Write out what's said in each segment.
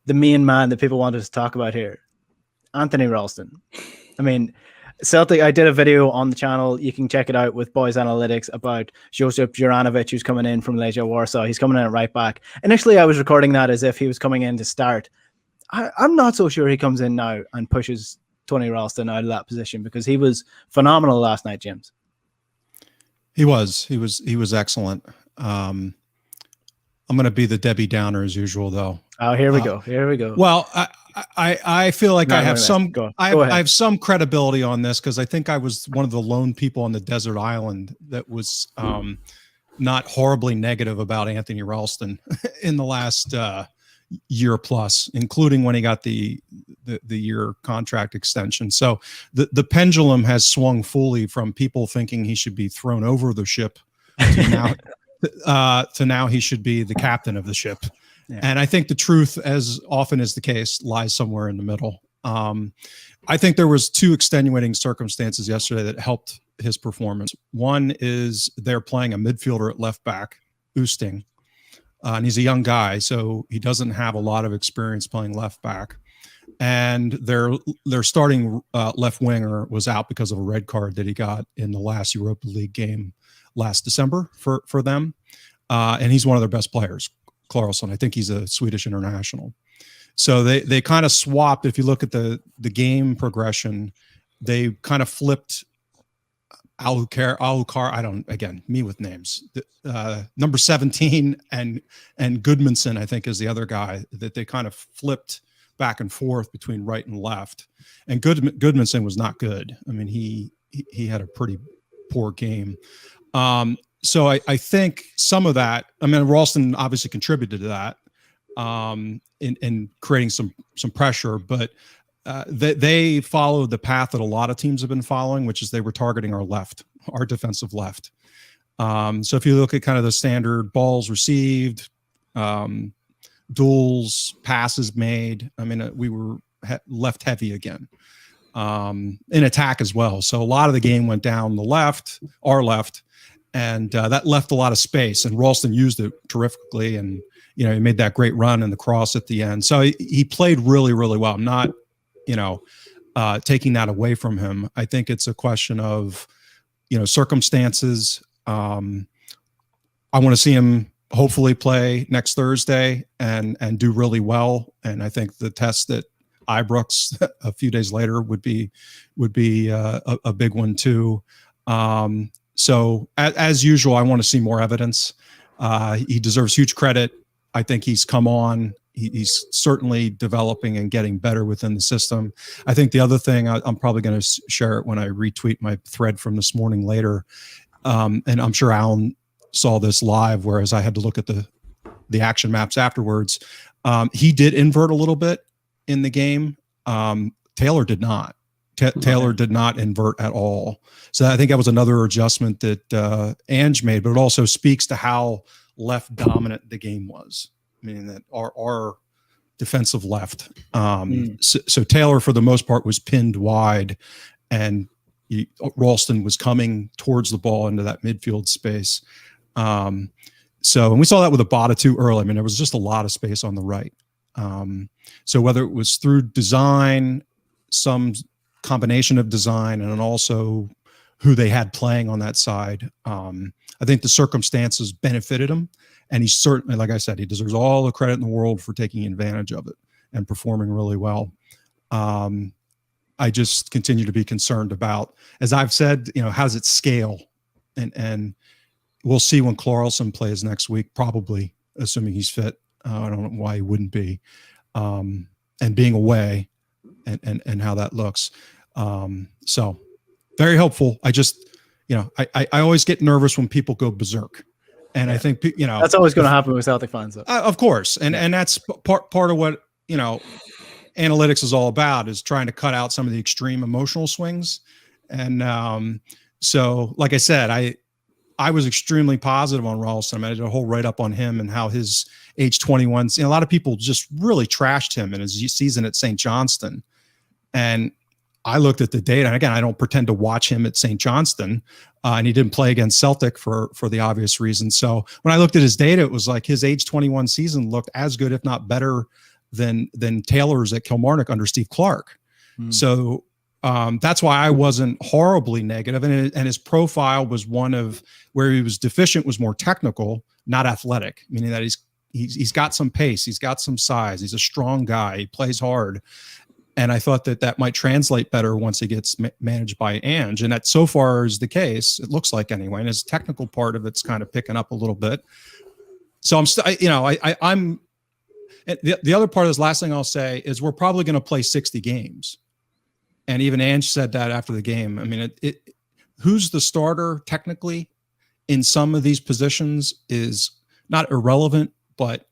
the main man that people wanted to talk about here, Anthony Ralston. I mean, Celtic, I did a video on the channel. You can check it out with Boys Analytics about Josip Juranovic, who's coming in from Legia Warsaw. He's coming in at right back. Initially, I was recording that as if he was coming in to start. I'm not so sure he comes in now and pushes Tony Ralston out of that position, because he was phenomenal last night, James. He was excellent. I'm going to be the Debbie Downer as usual, though. Oh, here we go. Here we go. Well, I feel like I have some credibility on this, because I think I was one of the lone people on the desert island that was not horribly negative about Anthony Ralston in the last year plus, including when he got the year contract extension. So the pendulum has swung fully from people thinking he should be thrown over the ship to now he should be the captain of the ship. Yeah. And I think the truth, as often is the case, lies somewhere in the middle. I think there was two extenuating circumstances yesterday that helped his performance. One is they're playing a midfielder at left back, Oosting, and he's a young guy, so he doesn't have a lot of experience playing left back. And their starting left winger was out because of a red card that he got in the last Europa League game last December for them. And he's one of their best players, Clarkson. I think he's a Swedish international. So they kind of swapped. If you look at the game progression, they kind of flipped Alukar, again, me with names. Number 17 and Goodmanson, I think, is the other guy that they kind of flipped back and forth between right and left. And Goodmanson was not good. I mean, he had a pretty poor game. So I think some of that, I mean, Ralston obviously contributed to that in creating some pressure, but they followed the path that a lot of teams have been following, which is they were targeting our defensive left. So if you look at kind of the standard balls received, duels, passes made, I mean, we were left heavy again in attack as well. So a lot of the game went down our left, and that left a lot of space, and Ralston used it terrifically. And, he made that great run and the cross at the end. So he played really, really well. I'm not, taking that away from him. I think it's a question of, circumstances. I want to see him hopefully play next Thursday and do really well. And I think the test at Ibrox a few days later would be a big one too. So as usual, I want to see more evidence. He deserves huge credit. I think he's come on. He's certainly developing and getting better within the system. I think the other thing, I'm probably going to share it when I retweet my thread from this morning later. And I'm sure Alan saw this live, whereas I had to look at the action maps afterwards. He did invert a little bit in the game. Taylor did not. Taylor did not invert at all. So I think that was another adjustment that Ange made, but it also speaks to how left dominant the game was. I mean, that our defensive left. So Taylor, for the most part, was pinned wide, and Ralston was coming towards the ball into that midfield space. And we saw that with Abada too early. I mean, there was just a lot of space on the right. So whether it was through design, some combination of design, and then also who they had playing on that side, I think the circumstances benefited him. And he certainly, like I said, he deserves all the credit in the world for taking advantage of it and performing really well. I just continue to be concerned about, as I've said, how does it scale? And we'll see when Clarkson plays next week, probably, assuming he's fit. I don't know why he wouldn't be. And being away and how that looks. So very helpful. I just, I always get nervous when people go berserk. And I think, that's always going to happen with Celtic fans. Of course. And that's part of what, analytics is all about, is trying to cut out some of the extreme emotional swings. And so, like I said, I was extremely positive on Ralston. I did a whole write-up on him and how his age 21, a lot of people just really trashed him in his season at St. Johnston. And I looked at the data, and again, I don't pretend to watch him at St. Johnston, and he didn't play against Celtic for the obvious reason. So when I looked at his data, it was like his age 21 season looked as good, if not better, than Taylor's at Kilmarnock under Steve Clark. So that's why I wasn't horribly negative. And his profile was one of where he was deficient was more technical, not athletic, meaning that he's got some pace, he's got some size, he's a strong guy, he plays hard. And I thought that might translate better once he gets managed by Ange. And that so far is the case, it looks like anyway. And his technical part of it's kind of picking up a little bit. So I'm the other part of this last thing I'll say is we're probably going to play 60 games. And even Ange said that after the game. I mean, who's the starter technically in some of these positions is not irrelevant, but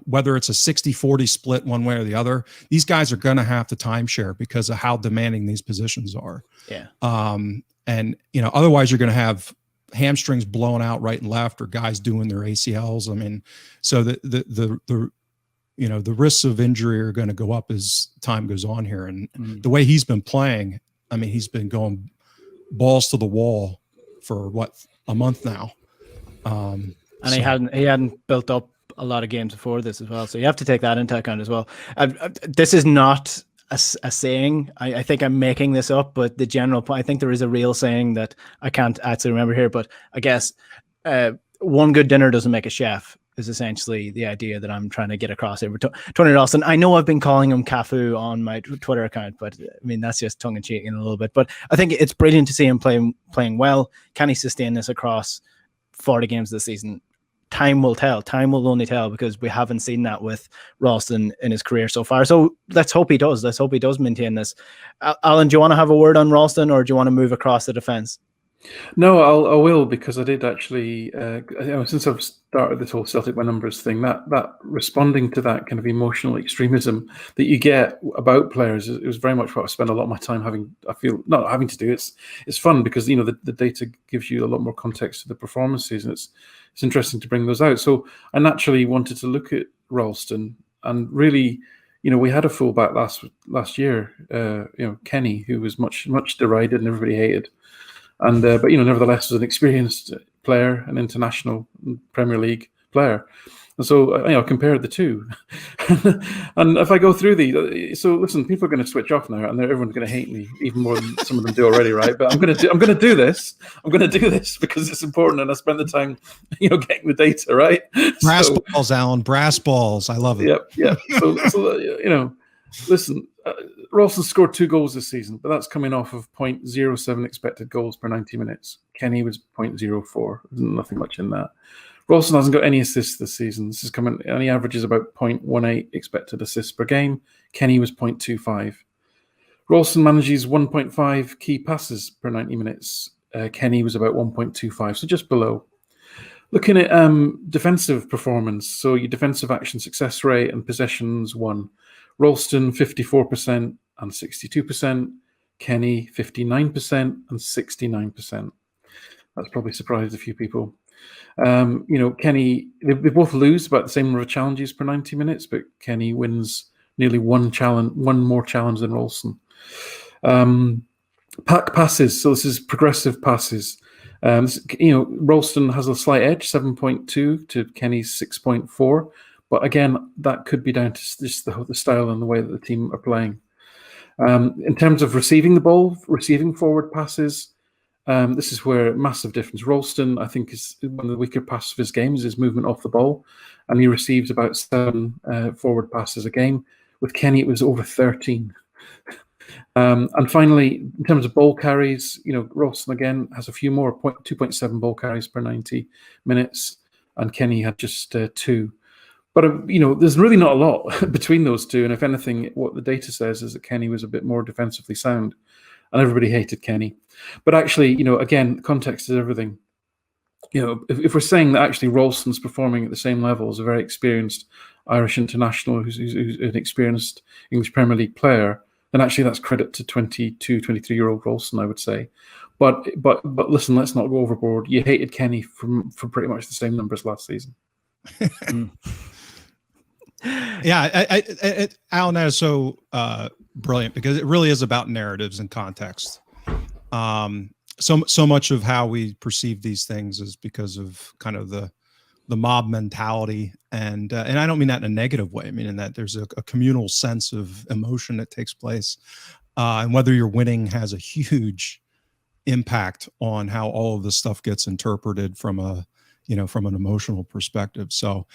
whether it's a 60-40 split one way or the other, these guys are going to have to timeshare because of how demanding these positions are. Yeah. And otherwise you're going to have hamstrings blown out right and left, or guys doing their ACLs. I mean, so the risks of injury are going to go up as time goes on here. And the way he's been playing, I mean, he's been going balls to the wall for a month now. And he hadn't built up a lot of games before this as well, so you have to take that into account as well. This is not a saying. I think I'm making this up, but the general point, I think there is a real saying that I can't actually remember here, but I guess one good dinner doesn't make a chef is essentially the idea that I'm trying to get across here. Tony Ralston, I know I've been calling him Cafu on my Twitter account, but I mean, that's just tongue in cheek in a little bit, but I think it's brilliant to see him playing well. Can he sustain this across 40 games this season? Time will tell. Time will only tell, because we haven't seen that with Ralston in his career so far. So let's hope he does. Let's hope he does maintain this. Alan, do you want to have a word on Ralston, or do you want to move across the defence? No, I will, because I did actually, since I've started this whole Celtic by numbers thing, that responding to that kind of emotional extremism that you get about players, it was very much what I spend a lot of my time having. I feel not having to do. It's fun because the data gives you a lot more context to the performances, and it's interesting to bring those out. So I naturally wanted to look at Ralston, and really, we had a fullback last year, Kenny, who was much derided and everybody hated. And but nevertheless, was an experienced player, an international Premier League player, and so I compared the two. And if I go through so listen, people are going to switch off now, and everyone's going to hate me even more than some of them do already, right? But I'm going to do this. I'm going to do this because it's important, and I spend the time, getting the data right. Brass balls, Alan. Brass balls. I love it. Yep. So listen. Ralston scored 2 goals this season, but that's coming off of 0.07 expected goals per 90 minutes. Kenny was 0.04. There's nothing much in that. Ralston hasn't got any assists this season. This is coming, and he averages about 0.18 expected assists per game. Kenny was 0.25. Ralston manages 1.5 key passes per 90 minutes. Kenny was about 1.25, so just below. Looking at defensive performance, so your defensive action success rate and possessions won. Ralston 54% and 62%, Kenny 59% and 69%. That's probably surprised a few people. Kenny, they both lose about the same number of challenges per 90 minutes, but Kenny wins nearly one more challenge than Ralston. Pack passes, so this is progressive passes. Ralston has a slight edge, 7.2 to Kenny's 6.4. But again, that could be down to just the style and the way that the team are playing. In terms of receiving the ball, receiving forward passes, this is where massive difference. Ralston, I think, is one of the weaker parts of his game is his movement off the ball, and he receives about 7 forward passes a game. With Kenny, it was over 13. And finally, in terms of ball carries, Ralston again has a few more, 2.7 ball carries per 90 minutes, and Kenny had just 2. But, there's really not a lot between those two. And if anything, what the data says is that Kenny was a bit more defensively sound, and everybody hated Kenny. But actually, again, context is everything. If we're saying that actually Ralston's performing at the same level as a very experienced Irish international who's an experienced English Premier League player, then actually that's credit to 22, 23-year-old Ralston, I would say. But listen, let's not go overboard. You hated Kenny for pretty much the same numbers last season. Yeah, Alan, that is so brilliant, because it really is about narratives and context. So much of how we perceive these things is because of kind of the mob mentality, and I don't mean that in a negative way. I mean in that there's a communal sense of emotion that takes place, and whether you're winning has a huge impact on how all of this stuff gets interpreted from a, you know, from an emotional perspective. So